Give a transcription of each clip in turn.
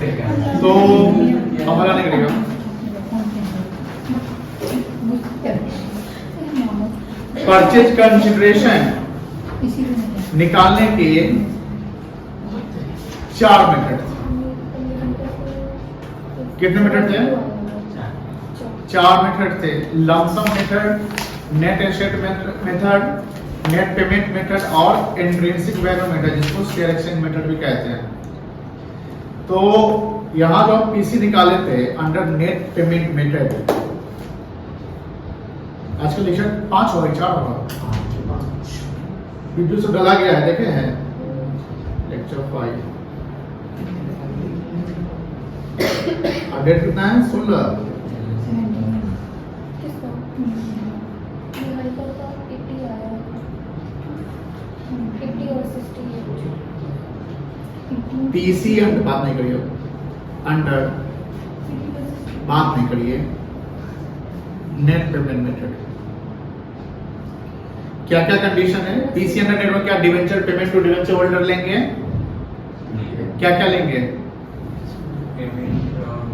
तो हमारा निकलेगा परचेज कंसिडरेशन निकालने के 4 मेथड। कितने मेथड थे? 4 मेथड थे। Lump sum method, net asset method, net payment method और इंट्रिंसिक वैल्यू मेथड, जिसको शेयर एक्सचेंज मेथड भी कहते हैं। तो यहां जो हम पीसी निकाले थे अंडर नेट पेमेंट मेथड, आज का लेक्चर 5 होगा 4 होगा, वीडियो से डला गया है, देखे हैं लेक्चर 5। अपडेट कितना है? 16। पीसी अंडर बात नहीं करिए, अंडर बात नहीं करिए। नेट पेमेंट मेथड क्या क्या कंडीशन है? पीसी अंडर नेट में क्या debenture payment to debenture holder लेंगे? क्या क्या लेंगे?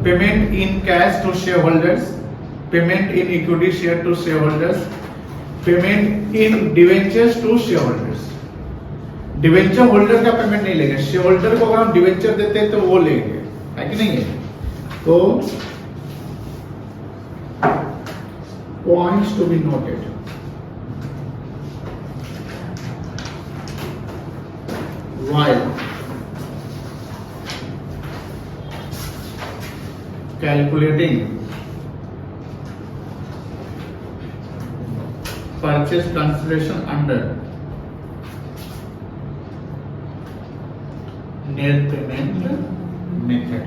Payment in cash to share holders, payment in equity share to share holders, payment in debentures to share holders. Debenture holder का पेमेंट नहीं लेंगे, शेयर होल्डर को अगर हम डिवेंचर देते हैं तो वो लेंगे, है कि नहीं है? तो points to be noted. While calculating purchase consideration under net payment method,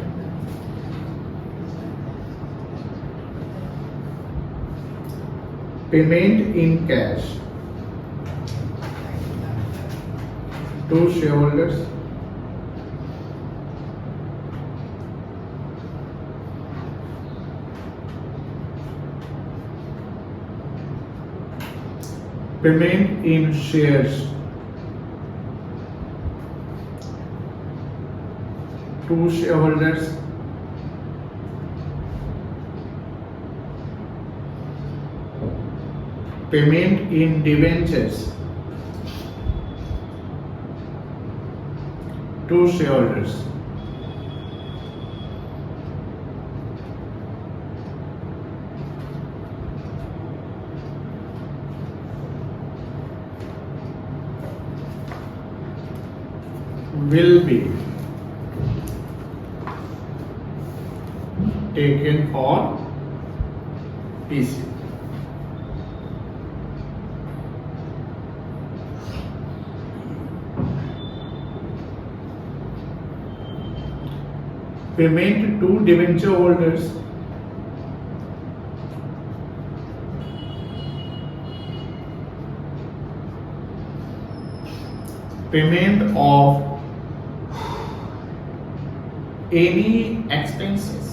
payment in cash to shareholders, payment in shares to shareholders, payment in debentures to shareholders, will be taken for PC. Payment to debenture holders, payment of any expenses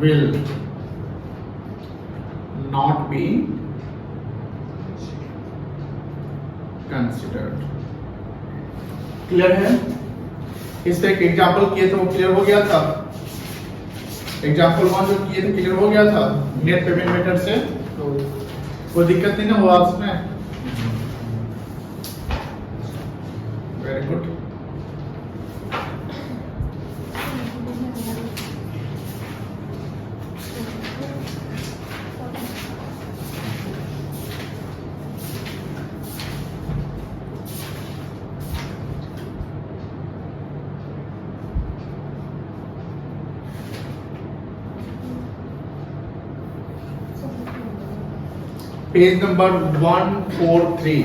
will not be considered. Clear है? इस तरह के example किए थे वो clear हो गया था। एग्जाम्पल 1 जो किए थे क्लियर हो गया था नेट पेमेंट मेथड से, तो कोई दिक्कत नहीं ना हुआ उसमें? Very good. Page number 143।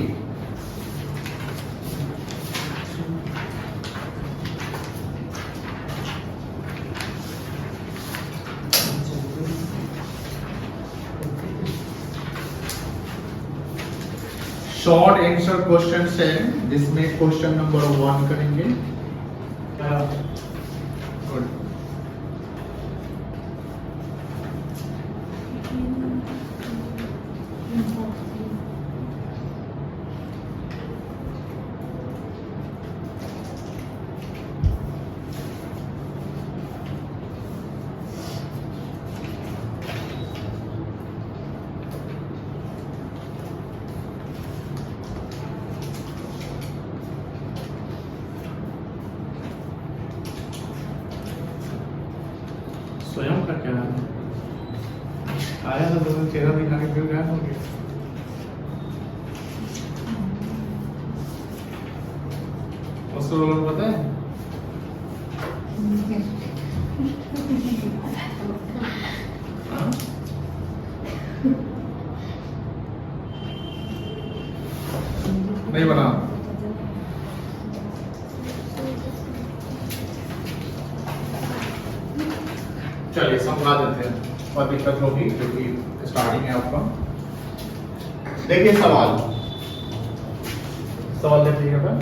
Short answer question है जिसमें क्वेश्चन नंबर 1 करेंगे। गुड। चेहरा दिखा के फिर गायब हो गया। उसको पता है हाँ? नहीं बना। चलिए समझा देते हैं और दिक्कत होगी क्योंकि स्टार्टिंग है आपका। देखिए सवाल देखिएगा।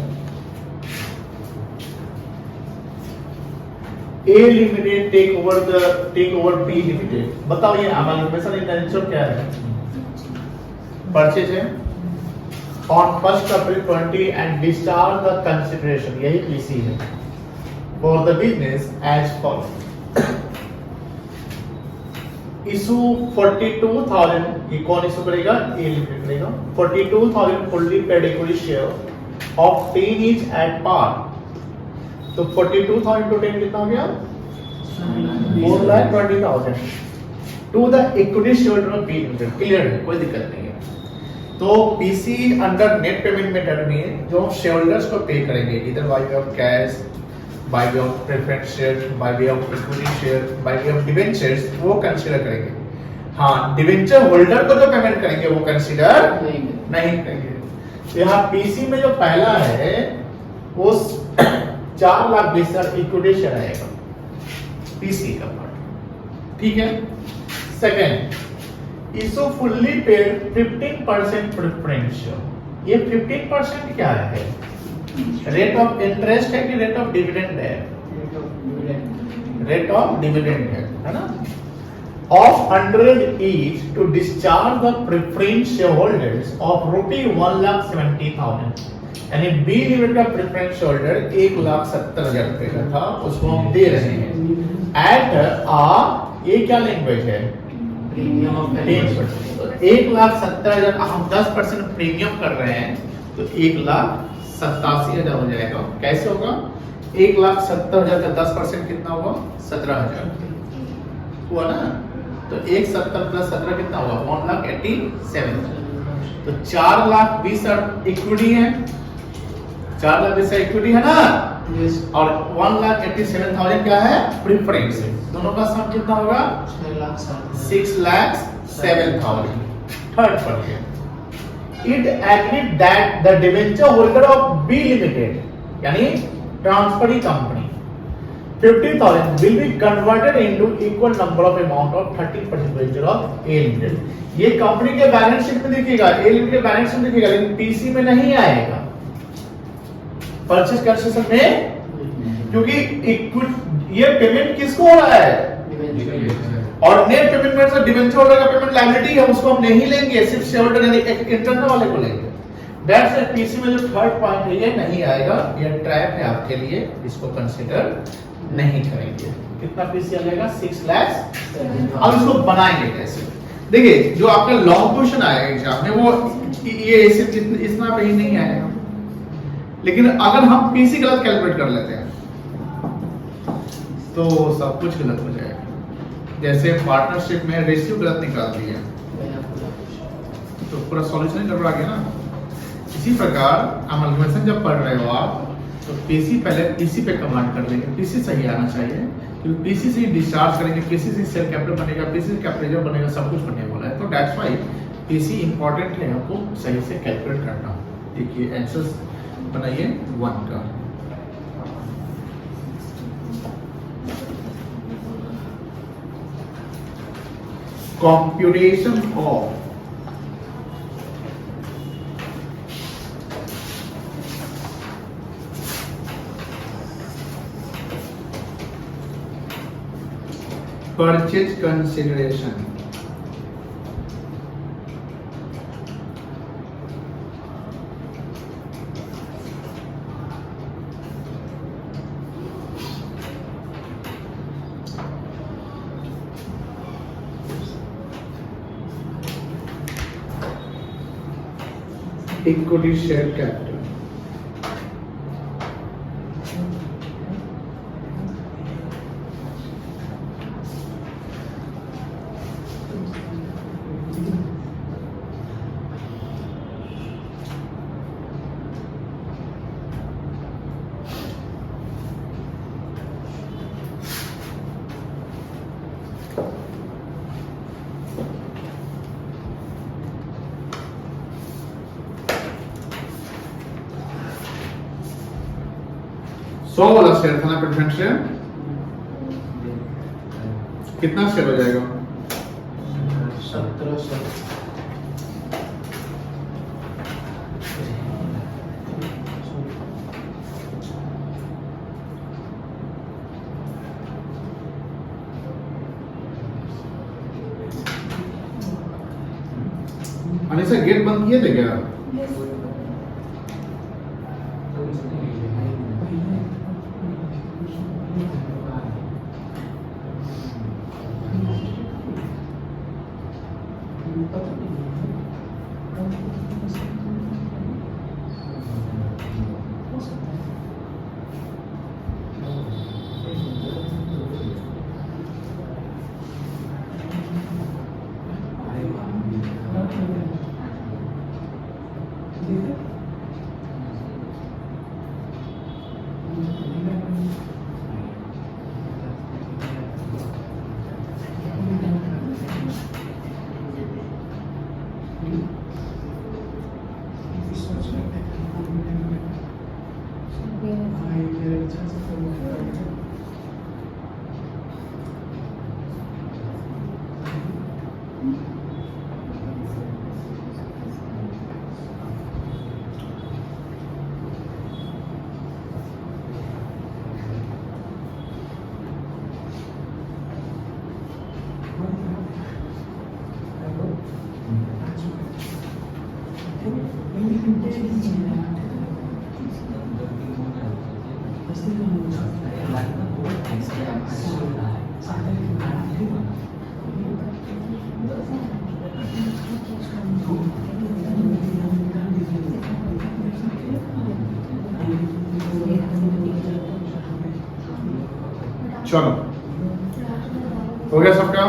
A limited take over B limited. बताओ ये अमालगमेशन इंटेंशन क्या है? परचेज है on 1st April 20 and discharge the consideration, यही पीसी है for the business as following. Issue 42,000, ये कौन इशू करेगा? ए लिमिटेड करेगा। 42,000 fully paid equity share of 10 each at par. तो 42,000 टू 10 कितना हो गया? 4,20,000 to the equity share of B limited. Clear है, कोई दिक्कत नहीं है। तो PC under net payment method में जो शेयर होल्डर्स को पे करेंगे इधर by way of cash, by way of preference share, by way of equity share, by way of debentures, वो कंसीडर करेंगे। हाँ, डिबेंचर होल्डर को जो पेमेंट करेंगे वो कंसीडर नहीं करेंगे। तो यहाँ पीसी में जो पहला है वो 4,20,000 इक्विटी शेयर आएगा पीसी का पार्ट, ठीक है। Second, issue fully paid 15% preference share. ये 15% क्या है? रेट ऑफ इंटरेस्ट है कि रेट ऑफ डिविडेंड है? रेट ऑफ डिविडेंड है ना। Of 100 each to discharge the preference share holders of ₹1,70,000। यानी बी लिमिटेड का प्रेफरेंस शेयर होल्डर 1,70,000 रुपए का था, उसको हम दे रहे हैं एट ये क्या लैंग्वेज है? प्रीमियम ऑफ 1,70,000 हम 10% प्रीमियम कर रहे हैं तो 1,87,000 हो जाएगा। कैसे होगा? 1,70,000 का 10% कितना हुआ? 17,000 हुआ ना। तो 1,70 प्लस 17 कितना हुआ? 1,87,000। तो 4,20,000 इक्विटी है, 4,20,000 इक्विटी है ना। और 1,87,000 क्या है? प्रेफरेंस है। दोनों का सम कितना होगा? 6,07,000। थर्ड पढ़ गया। It agreed that the debenture holder of B Limited, यानी transferee company, 50,000 will be converted into equal number of amount of 30% debenture of A Limited। ये कंपनी के बैलेंस शीट में दिखेगा, A Limited के बैलेंस शीट में दिखेगा, लेकिन PC में नहीं आएगा, परचेज कंसेशन में, क्योंकि ये पेमेंट किसको हो रहा है? और नेट पेमेंट में से डिबेंचर होल्डर का पेमेंट लायबिलिटी है, उसको हम नहीं लेंगे, सिर्फ शेयर होल्डर यानी एक इंटरनल वाले को लेंगे। दैट्स व्हाई पीसी में जो थर्ड पॉइंट है ये नहीं आएगा, ये ट्रैप है आपके लिए, इसको कंसीडर नहीं करेंगे। कितना पीसी आ जाएगा? 6 लाख। अब इसको बनाएंगे कैसे? देखिए, जो आपका लॉन्ग क्वेश्चन आएगा एग्जाम में वो ये इतना पे ही नहीं आएगा, लेकिन अगर हम पीसी गलत कैलकुलेट कर लेते हैं तो सब कुछ गलत हो जाएगा। जैसे पार्टनरशिप में रेशियो गलत निकाल दिया तो पूरा सॉल्यूशन गड़बड़ा गया ना। इसी प्रकार अमलगमेशन जब पढ़ रहे हो आप तो पीसी पहले पीसी पे कमांड कर लेंगे, पीसी सही आना चाहिए, क्योंकि पीसी से डिस्चार्ज करेंगे, पीसी से शेयर कैपिटल बनेगा, पीसी से कैपिटल बनेगा, सब कुछ बनने वाला है। तो दैट्स व्हाई पीसी इंपॉर्टेंट है, आपको सही से कैलकुलेट करना। देखिए आंसर बनाइए 1 का। computation of purchase consideration, equity share capital, 100 वाला शेयर था ना प्रेफरेंस शेयर, कितना शेयर हो जाएगा? 1700। अनिशा गेट बंद किए थे क्या? चलो हो गया सबका?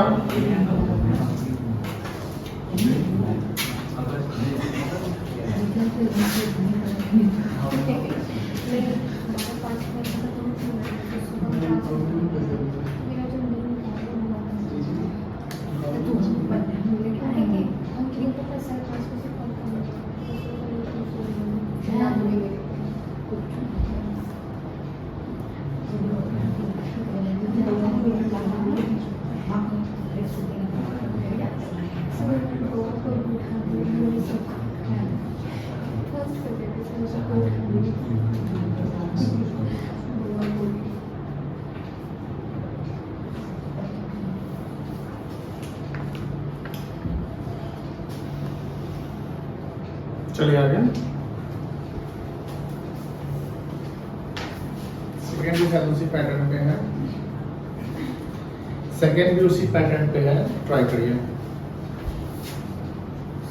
चलिए आगे। सेकेंड भी शायद उसी पैटर्न पे है, सेकेंड भी उसी पैटर्न पे है, ट्राई करिए।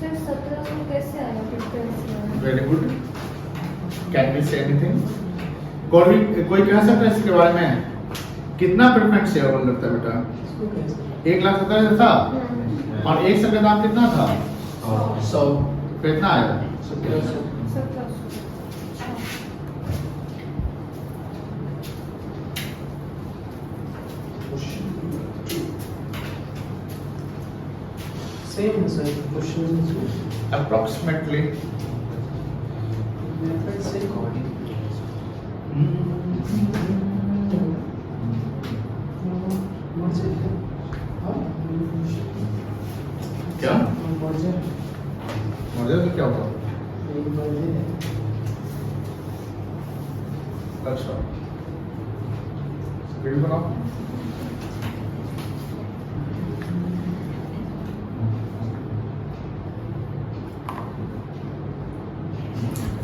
सर 1700 कैसे आया preference? Very good, can be say anything? कोई कह सकता है इसके बारे में कितना प्रेफरेंस शेयर होल्डर था बेटा? 1,70,000 था और एक शेयर का दाम कितना था? 100। कितना आया? 1700। Same as questions. Approximately. Methods according. What's it? क्या? What's it? मुझे तो क्या होगा? अच्छा वीडियो बनाओ।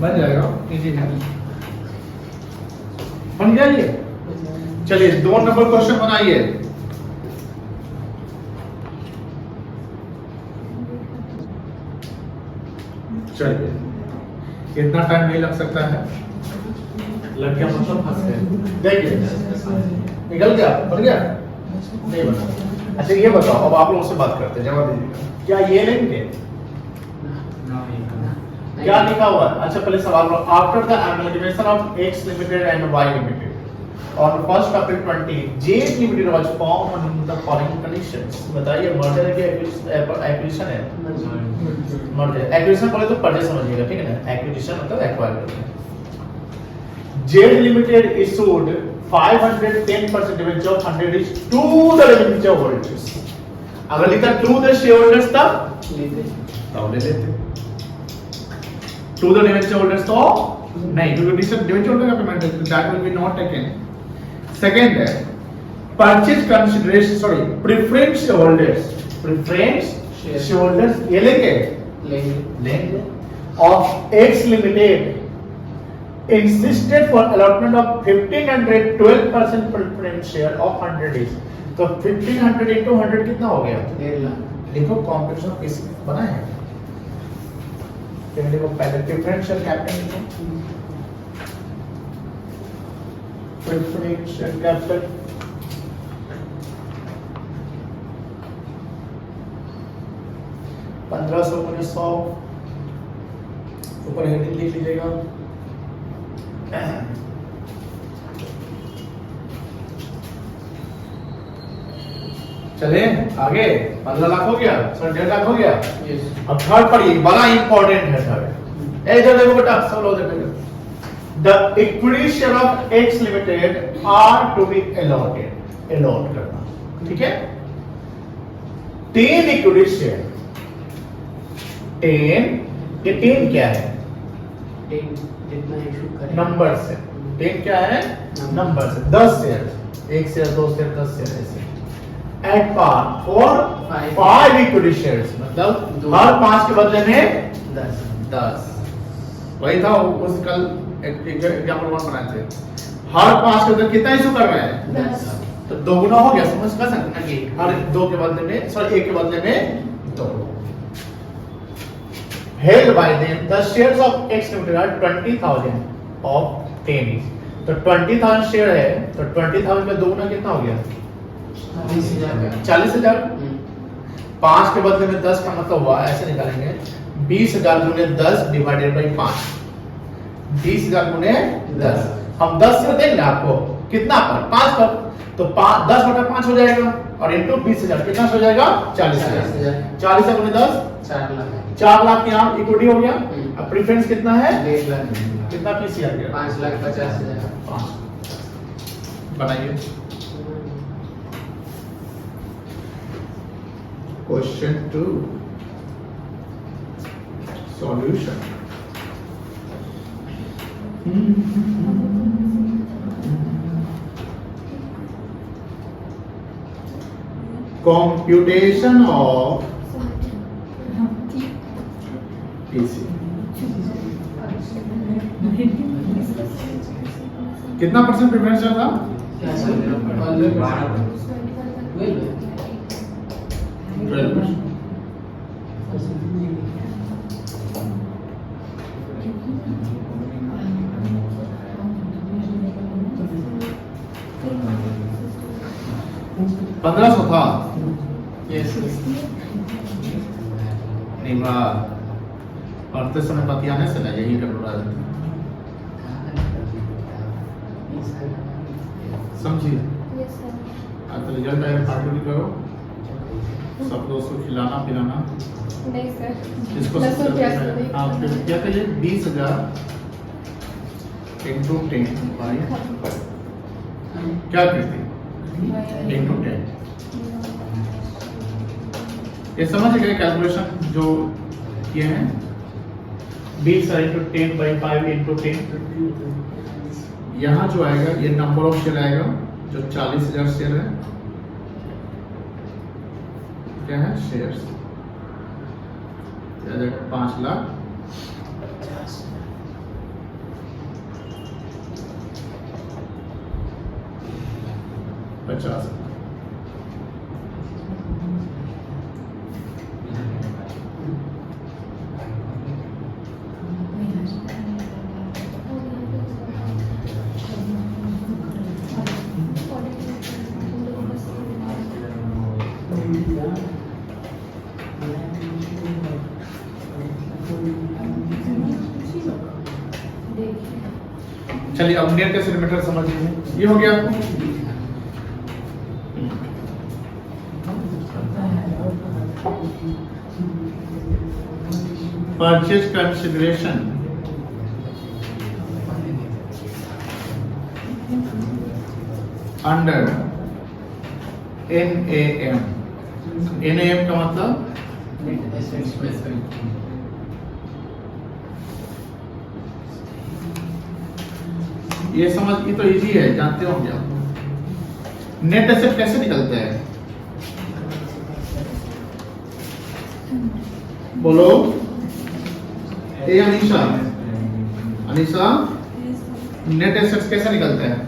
बन जाएगा, इजी है, बन जाइए। चलिए 2 नंबर क्वेश्चन बनाइए। चलिए इतना टाइम नहीं लग सकता है, लड़कियां मतलब फंस गए। देखिए निकल गया, बन गया नहीं बना। अच्छा ये बताओ, अब आप लोगों से बात करते हैं, जवाब दीजिए। क्या ये लेंगे? क्या लिखा हुआ है? अच्छा पहले सवाल लो। After the amalgamation of X limited and Y limited on 1st April 20 J limited was formed on the following conditions। बताइए मर्जर है कि एक्विजिशन है? मर्जर। एक्विजिशन बोले तो परचेज समझिएगा, ठीक है ना? एक्विजिशन मतलब एक्वायर करना। Z Limited issued 510% debenture of 100 each to the debenture holders. अगर लिखा to the shareholders तब लेते ले लेते. To the debenture holders तो नहीं, क्योंकि debenture holder का पेमेंट है, that will be not taken. Second है purchase consideration, sorry, preference shareholders ये लेंगे of X Limited insisted for allotment of 1500 12% preference share of 100 each. तो 1500 into 100 कितना हो गया? 1.5 लाख. देखो कॉम्पिटिशन किस बना है? देखो पहले प्रेफरेंशियल कैपिटल लिखो. प्रेफरेंशियल कैपिटल $1500 ऊपर हेडिंग लिख लीजिएगा. चले आगे. 15 लाख हो गया, सर 1.5 लाख हो गया. Yes. अब थर्ड पढ़िए, बड़ा इंपॉर्टेंट है थर्ड. इधर देखो बेटा, सब लोग देखो. The equity share of X Limited are to be allot करना, ठीक है? 10 equity share. 10 ये 10 क्या है? 10 जितना इशू करें नंबर से. 10 क्या है? नंबर से. 10 शेयर, 1 शेयर 2 शेयर 10 शेयर ऐसे. At par for 5 equity shares, मतलब हर 5 के बदले में 10. वही था उस कल एग्जाम्पल 1 बनाए थे. हर 5 के बदले कितना इशू कर रहे हैं? 10. तो दोगुना हो गया. समझ कर सकते हैं कि हर 2 के बदले में, सॉरी 1 के बदले में 2. Held by them, the shares of X Limited are 20,000 of 10 each. तो 20,000 शेयर है, तो 20,000 में दोगुना कितना हो गया? 40,000. 5 के बदले में 10 का मतलब हुआ, ऐसे निकालेंगे 20,000 गुने 10 डिवाइडेड बाई 5. 20,000 गुने 10. हम 10 से देंगे आपको कितना पर? 5 पर. तो 10 बटा 5 हो जाएगा और इनटू 20,000 कितना हो जाएगा? 40,000. 40,000 गुने 10 4 लाख की यहाँ इक्विटी हो गया. अब प्रेफरेंस कितना है? 1.5 लाख. कितना पीसी आ गया? 5,50,000. बनाइए. Question 2. Solution. Computation of PC. कितना परसेंट प्रेफरेंस था? 12%. $1,500 था. नहीं और तो समय बतियाने से ना यही कर रहा है. समझिए. Yes, sir. आज तो रिजल्ट आएगा, पार्टी भी करो. सब दोस्तों को खिलाना पिलाना. नहीं सर. इसको लहसुन प्याज तो नहीं. आप क्या कहिए? 20,000 into 10 by क्या करते हैं? into 10. ये समझ गए कैलकुलेशन जो किए हैं? 20,000 into 10 by 5 into 10. यहाँ जो आएगा ये नंबर ऑफ शेयर आएगा जो 40,000 शेयर है. क्या है? शेयर्स 5 लाख 50. चलिए अब नेट कैसे लिमिटर समझ लीजिए. ये हो गया आपको. Purchase consideration under NAM। NAM का मतलब नेट एसेट्स मेथड। ये समझ, ये तो इजी है, जानते होंगे आप। नेट एसेट कैसे निकलते हैं, बोलो। ए अनीशा, अनीशा नेट एसेट्स कैसे निकलते हैं?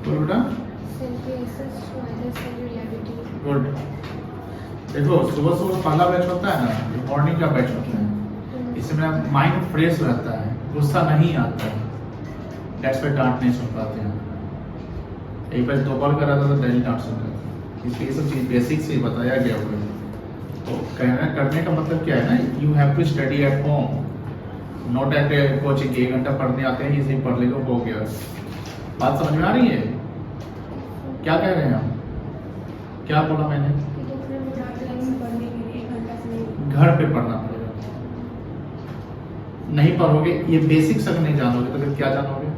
बोलो बेटा। गुड। देखो सुबह सुबह पहला बैच होता है ना, मॉर्निंग का बैच होता है, इसमें माइंड फ्रेश रहता है, गुस्सा नहीं आता है, डेट्स पे डांट नहीं सुन पाते हैं। एक बार दोपहर कर रहा था तो डेली डांट सुन रहा था, इसलिए ये सब चीज बेसिक से बताया गया हुआ है। तो कहना करने का मतलब क्या है ना, you have to study at home, not at coaching. 1 घंटा पढ़ने आते हैं, इसे पढ़ लेगा हो गया। बात समझ में आ रही है? क्या कह रहे हैं हम? क्या बोला मैंने? घर पे पढ़ना पड़ेगा। नहीं पढ़ोगे, ये बेसिक्स अगर नहीं जानोगे तो फिर क्या जानोगे?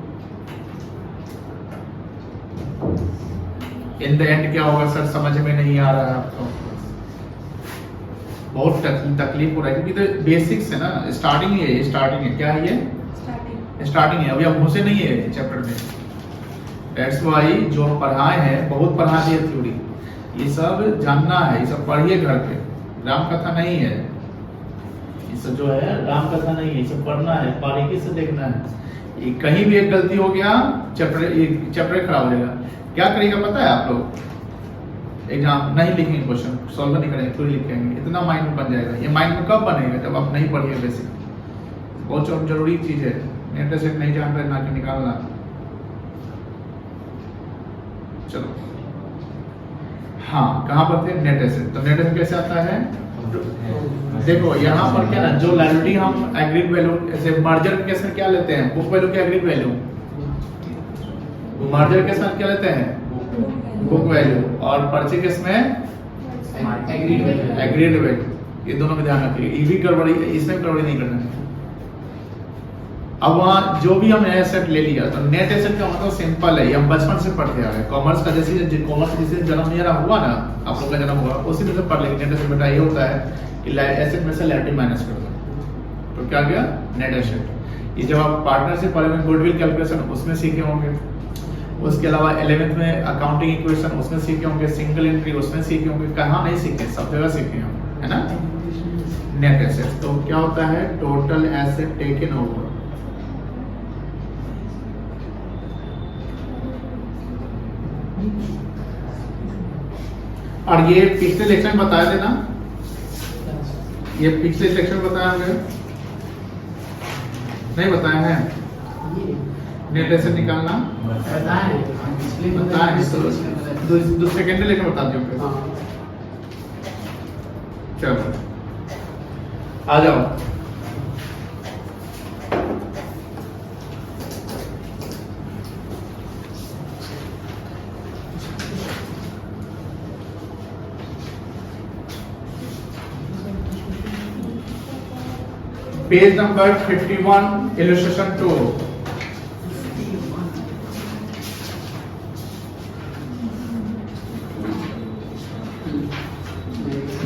इन द एंड क्या होगा? सर समझ में नहीं आ रहा है आपको, बहुत तकलीफ हो रहा है, क्योंकि तो बेसिक्स है ना, स्टार्टिंग है, ये स्टार्टिंग है। क्या है ये? स्टार्टिंग है, अभी आप घुसे नहीं है चैप्टर में। दैट्स व्हाई जो हम पढ़ाए हैं, बहुत पढ़ा दिए थ्योरी, ये सब जानना है, ये सब पढ़िए घर पे। राम कथा नहीं है, ये सब जो है राम कथा नहीं है, ये सब पढ़ना है, बारीकी से देखना है। ये कहीं भी एक गलती हो गया, चैप्टर खराब हो जाएगा। क्या करेगा पता है आप लोग? एग्जाम नहीं लिखेंगे, क्वेश्चन सॉल्व नहीं करेंगे, थ्योरी लिखेंगे, इतना माइंड में बन जाएगा। ये माइंड में कब बनेगा? जब आप नहीं पढ़िए बेसिक। बहुत जरूरी चीज है, नेट सेट नहीं जान रहे ना कि निकालना। चलो हाँ, कहाँ पर थे? Net asset. तो नेट एसेट कैसे आता है? देखो यहाँ पर क्या ना, जो लायबिलिटी हम एग्रीड वैल्यू, ऐसे मर्जर के केस में क्या लेते हैं? बुक वैल्यू के एग्रीड वैल्यू। मर्जर के साथ क्या लेते हैं? Book value. और पर्चे केस में एग्रीड वैल्यू। ये दोनों में ध्यान रखिए, ये भी गड़बड़ी, इसमें गड़बड़ी नहीं करना है। अब वहाँ जो भी हमने एसेट ले लिया, तो नेट एसेट का मतलब सिंपल है, ये हम बचपन से पढ़ते आ रहे हैं। कॉमर्स का जिसे जन्म मेरा हुआ ना, आप लोग का जन्म हुआ, उसी में से पढ़ लेंगे। नेट एसेट बेटा ये होता है कि एसेट में से लायबिलिटी माइनस कर दो, तो क्या गया? Net asset. ये जब आप पार्टनरशिप वाले में गुडविल कैलकुलेशन उसमें सीखे होंगे, उसके अलावा 11th में अकाउंटिंग इक्वेशन उसमें सीखे होंगे, सिंगल एंट्री उसमें सीखे होंगे। कहाँ नहीं सीखे? सब जगह सीखे हम, है ना। नेट एसेट तो क्या होता है? Total asset taken over. और ये पिछले लेक्चर में बताया थे ना, ये पिछले लेक्चर में बताया होंगे, नहीं बताया है? नेट एसेट निकालना बताया तो सेकेंडरी लेकर बता दियो। चलो आ जाओ। Page number 51, illustration 2।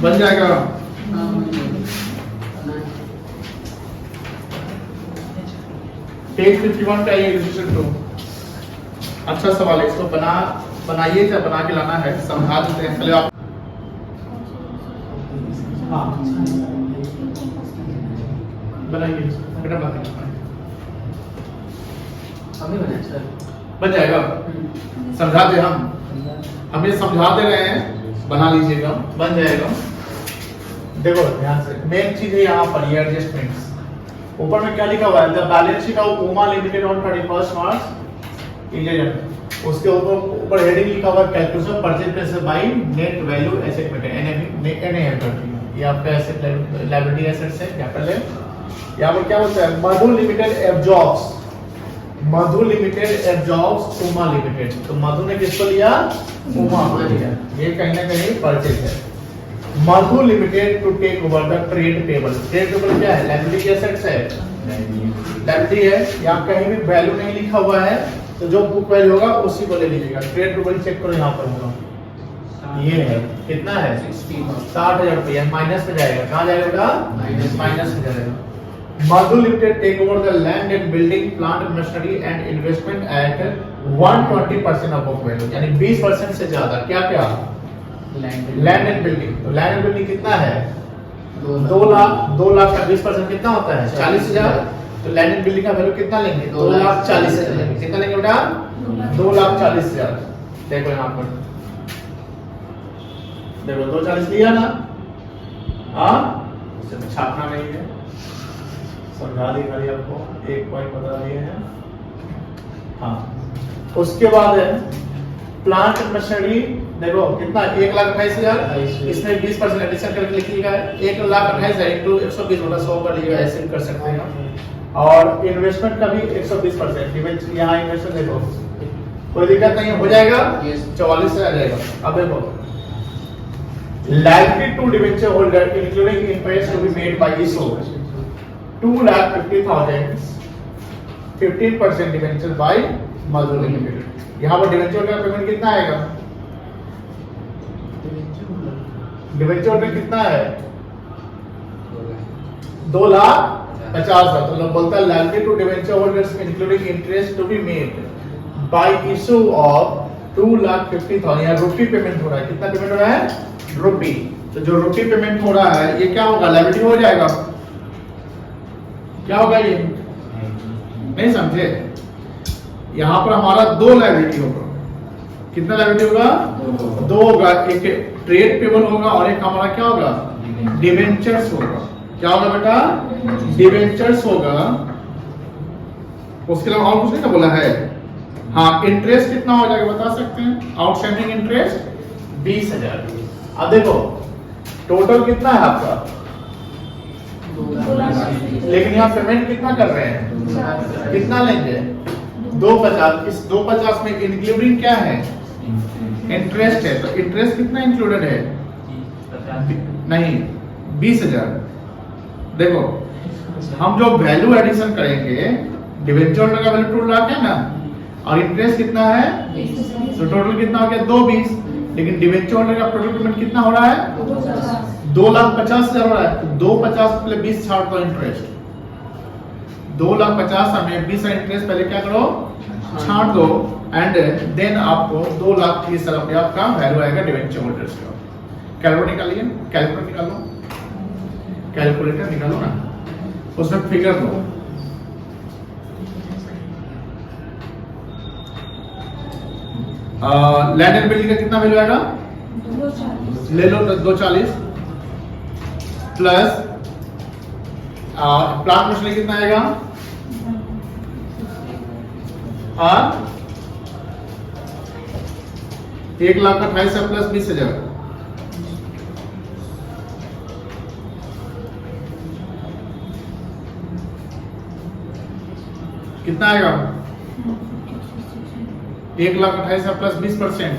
बन जाएगा। पेज 51 पे आइए, इलस्ट्रेशन 2। अच्छा सवाल है, इसको बनाइए, क्या बना के लाना है, समझा देते हैं। चलिए आप बनाइए बेटा, बन जाएगा। समझाते हम ये समझा दे रहे हैं, बना लीजिएगा, बन जाएगा। देखो ध्यान से, मेन चीज है यहाँ पर ये एडजस्टमेंट्स। ऊपर में क्या लिखा हुआ है? The balance sheet of Uma limited on 31 March इंजीनियर। उसके ऊपर हेडिंग लिखा हुआ है calculation purchase price by net value asset method, एनएम करती है। ये आपका एसेट लायबिलिटी एसेट्स है। क्या कर ले, यहाँ पर क्या होता है? मधु लिमिटेड एब्जॉर्ब्स, मधु लिमिटेड एब्जॉर्ब्स उमा लिमिटेड। तो मधु ने किसको लिया? उमा को लिया। ये कहीं ना कहीं परचेज है। Madhu limited to take over the trade payable. Trade payable क्या है? लायबिलिटी एसेट्स है। लायबिलिटी है, यहाँ कहीं भी वैल्यू नहीं लिखा हुआ है तो जो बुक वैल्यू होगा उसी को ले लीजिएगा। ट्रेड पेबल चेक करो यहाँ पर होगा, ये है कितना है 60,000 रुपया, माइनस में जाएगा, कहाँ जाएगा बेटा माइनस में जाएगा। Madhu limited take over the land and building plant machinery and investment at 120% of book value, यानी 20% से ज्यादा। क्या क्या लैंड एंड बिल्डिंग, तो लैंड एंड बिल्डिंग कितना है 2 लाख का 20% कितना होता है 40,000। तो लैंड एंड बिल्डिंग का वैल्यू कितना लेंगे 2,40,000। कितना लेंगे बेटा 2,40,000। देखो यहाँ पर देखो 240 लिया ना, हाँ इसे छापना नहीं है, समझा दी खाली आपको, एक पॉइंट बता दिए हैं। हाँ उसके बाद है प्लांट मशीनरी, देखो कितना 1,28,000, इसमें 20% एडिशन करके लिखिएगा 1,28,000 इंटू 120 बटा 100 कर लीजिएगा, ऐसे कर सकते हैं। और इन्वेस्टमेंट का भी 120%, यहाँ इन्वेस्टमेंट देखो कोई दिक्कत नहीं है, हो जाएगा 44 से आ जाएगा। अब देखो liability to debenture holder including interest to be made by issue 2,50,000, 15% debenture by Madhu Limited। यहाँ पर डिवेंचर का पेमेंट कितना आएगा, डिवेंचर में कितना है 2,50,000। तो लोग बोलता है liability to debenture holders including interest to be made by issue of 2,50,000, यहाँ रुपी पेमेंट हो रहा है, कितना पेमेंट हो रहा है रुपी। तो जो रुपी पेमेंट हो रहा है ये क्या होगा लायबिलिटी हो जाएगा, क्या होगा ये नहीं समझे। यहाँ पर हमारा 2 लायबिलिटी होगा, कितना लायबिलिटी होगा 2 होगा, एक ट्रेड पेबल होगा और एक हमारा क्या होगा डिवेंचर्स होगा। क्या होगा बेटा डिवेंचर्स होगा। उसके अलावा और कुछ नहीं ना बोला है। हाँ इंटरेस्ट कितना हो जाएगा बता सकते हैं, आउटस्टैंडिंग इंटरेस्ट 20,000। अब देखो टोटल कितना है आपका 2,80,000, लेकिन यहाँ पेमेंट कितना कर रहे हैं, कितना लेंगे 250। इस 250 में इंक्लूडिंग क्या है इंटरेस्ट है, तो इंटरेस्ट कितना इंक्लूडेड है नहीं 20,000। देखो हम जो वैल्यू एडिशन करेंगे डिवेंचर का वैल्यू 2 लाख है ना, और इंटरेस्ट कितना है, तो टोटल कितना हो गया 220। लेकिन डिवेंचर होल्डर का टोटल पेमेंट कितना हो रहा है 2,50,000 हो रहा है। 250 प्लस 20 छाड़ दो इंटरेस्ट, 2,50,000 में 20 इंटरेस्ट पहले क्या करो छाड़ दो, एंड देन आपको 2,30,000 रुपया आपका वैल्यू आएगा डिवेंचर होल्डर्स का। कैलकुलेटर निकालिए, कैलकुलेटर निकालो, कैलकुलेटर निकालो ना, उसमें फिगर दो। लैंड एंड बिल्डिंग का कितना वैल्यू आएगा ले लो 240 प्लस प्लांट मशीनरी कितना आएगा 1,28,000 प्लस 20,000, कितना आएगा 1,28,000 प्लस 20%,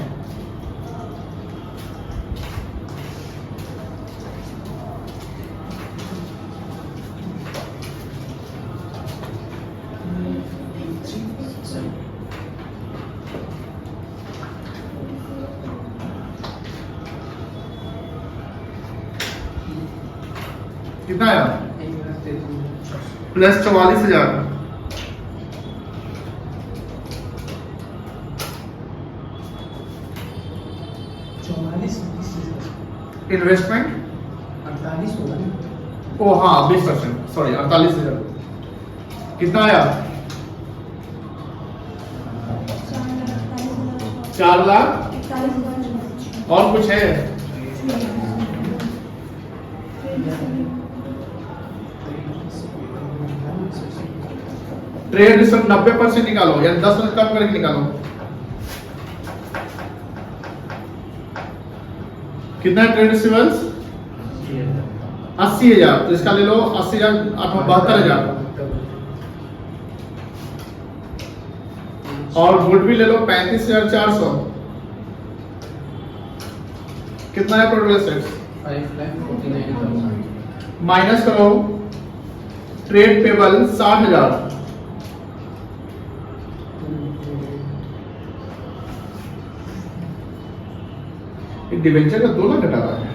कितना आया प्लस 44,000, इन्वेस्टमेंट 48 होगा ना, ओ हाँ 20%, सॉरी 48,000, कितना आया 4 लाख। और कुछ है ट्रेड रिसिप्ट 90% निकालो या 10% कम करके निकालो, कितना ट्रेड रिसीवेबल्स 80,000, तो इसका ले लो 80,000 अथवा 72,000, और गुडविल ले लो 35,400, कितना है टोटल एसेट्स 5,49,000 माइनस करो ट्रेड पेबल 60,000, डिवेंचर का 2 लाख घटा हुआ है।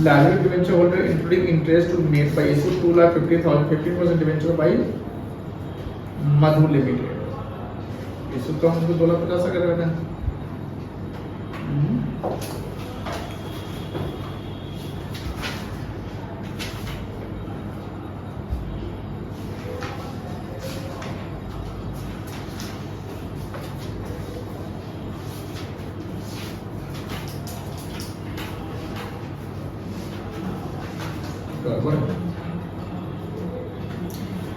Liability debenture holder including interest to made by issue 2,50,000 15% debenture by Madhu limited. Issue तो हमको 2,50,000 का करना है।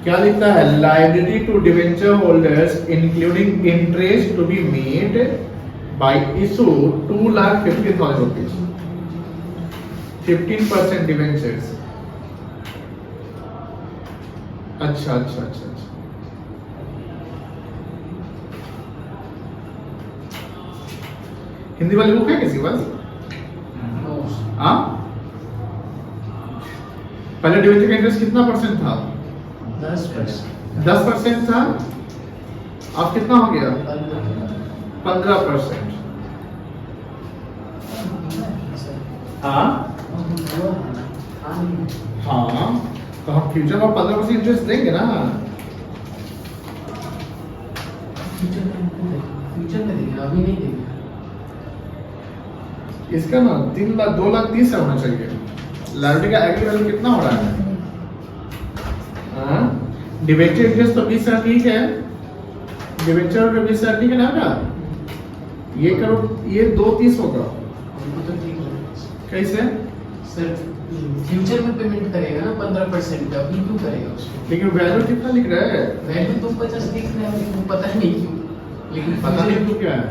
क्या लिखता है? Liability to debenture holders including interest to be made by issue 2,50,000 rupees 15% debentures. अच्छा अच्छा अच्छा अच्छा, हिंदी वाली बुक है किसी के पास? हाँ, पहले डिवेंचर का इंटरेस्ट कितना परसेंट था? 10% था। अब कितना हो गया? 15%। हाँ हाँ, तो हम फ्यूचर में 15% इंटरेस्ट देंगे ना। फ्यूचर में देंगे, अभी नहीं देंगे। इसका ना 2,30,000 होना चाहिए। लायबिलिटी का एग्री वैल्यू कितना हो रहा है? डिवेंचर इंटरेस्ट तो 20,000 ठीक है, डिवेंचर में 20,000 ठीक है ना का? ये करो, ये 2,30 होगा। तो ठीक है। कैसे? सर फ्यूचर में पेमेंट करेगा ना 15%, अभी क्यों करेगा उसको? लेकिन वैल्यू कितना लिख रहा है? वैल्यू तो 50 लिख रहा है, लेकिन पता नहीं क्यों। लेकिन पता नहीं तो क्या है?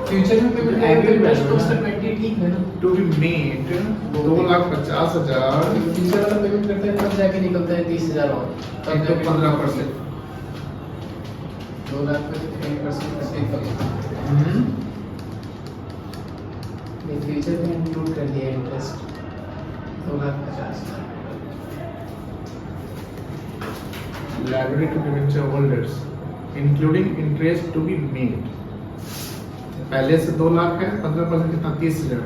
फ्यूचर में पेमेंट Agree इंटरेस्ट तो value सर 20 ठीक है ना। टू बी मेड 2,50,000 फ्यूचर वाला पेमेंट करता है तब जाके निकलता है 30,000 और तब तो जाके 15%। 2 लाख पे 10% करते नहीं, फ्यूचर में इंक्लूड कर दिया interest 2,50,000। Liability to debenture holders including interest to be made, पहले से 2 लाख है, 15% कितना? 30,000।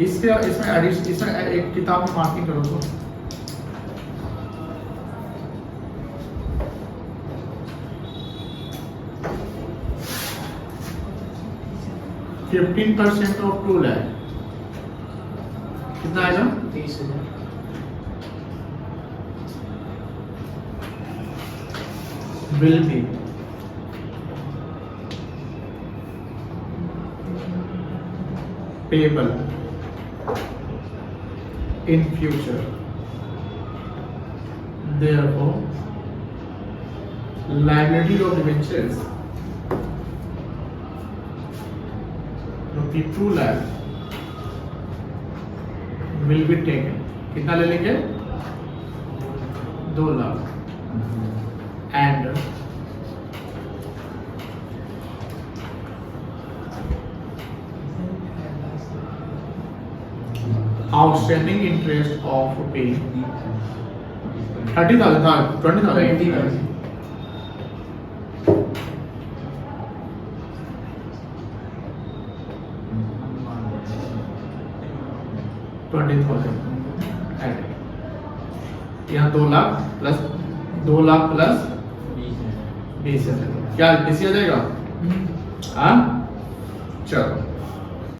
इसमें एक किताब में मार्किंग करो तो 15% ऑफ 2 लाख कितना आएगा? 30,000। will be payable in future. Therefore, liability of debentures rupees 2 lakh will be taken. कितना ले लेंगे? 2 lakh and outstanding interest of rupees 30,000 था, 20,000 20,000। 20,000 यहाँ 2 लाख प्लस 2 लाख प्लस 20,000 क्या किसी आ जाएगा? हाँ चलो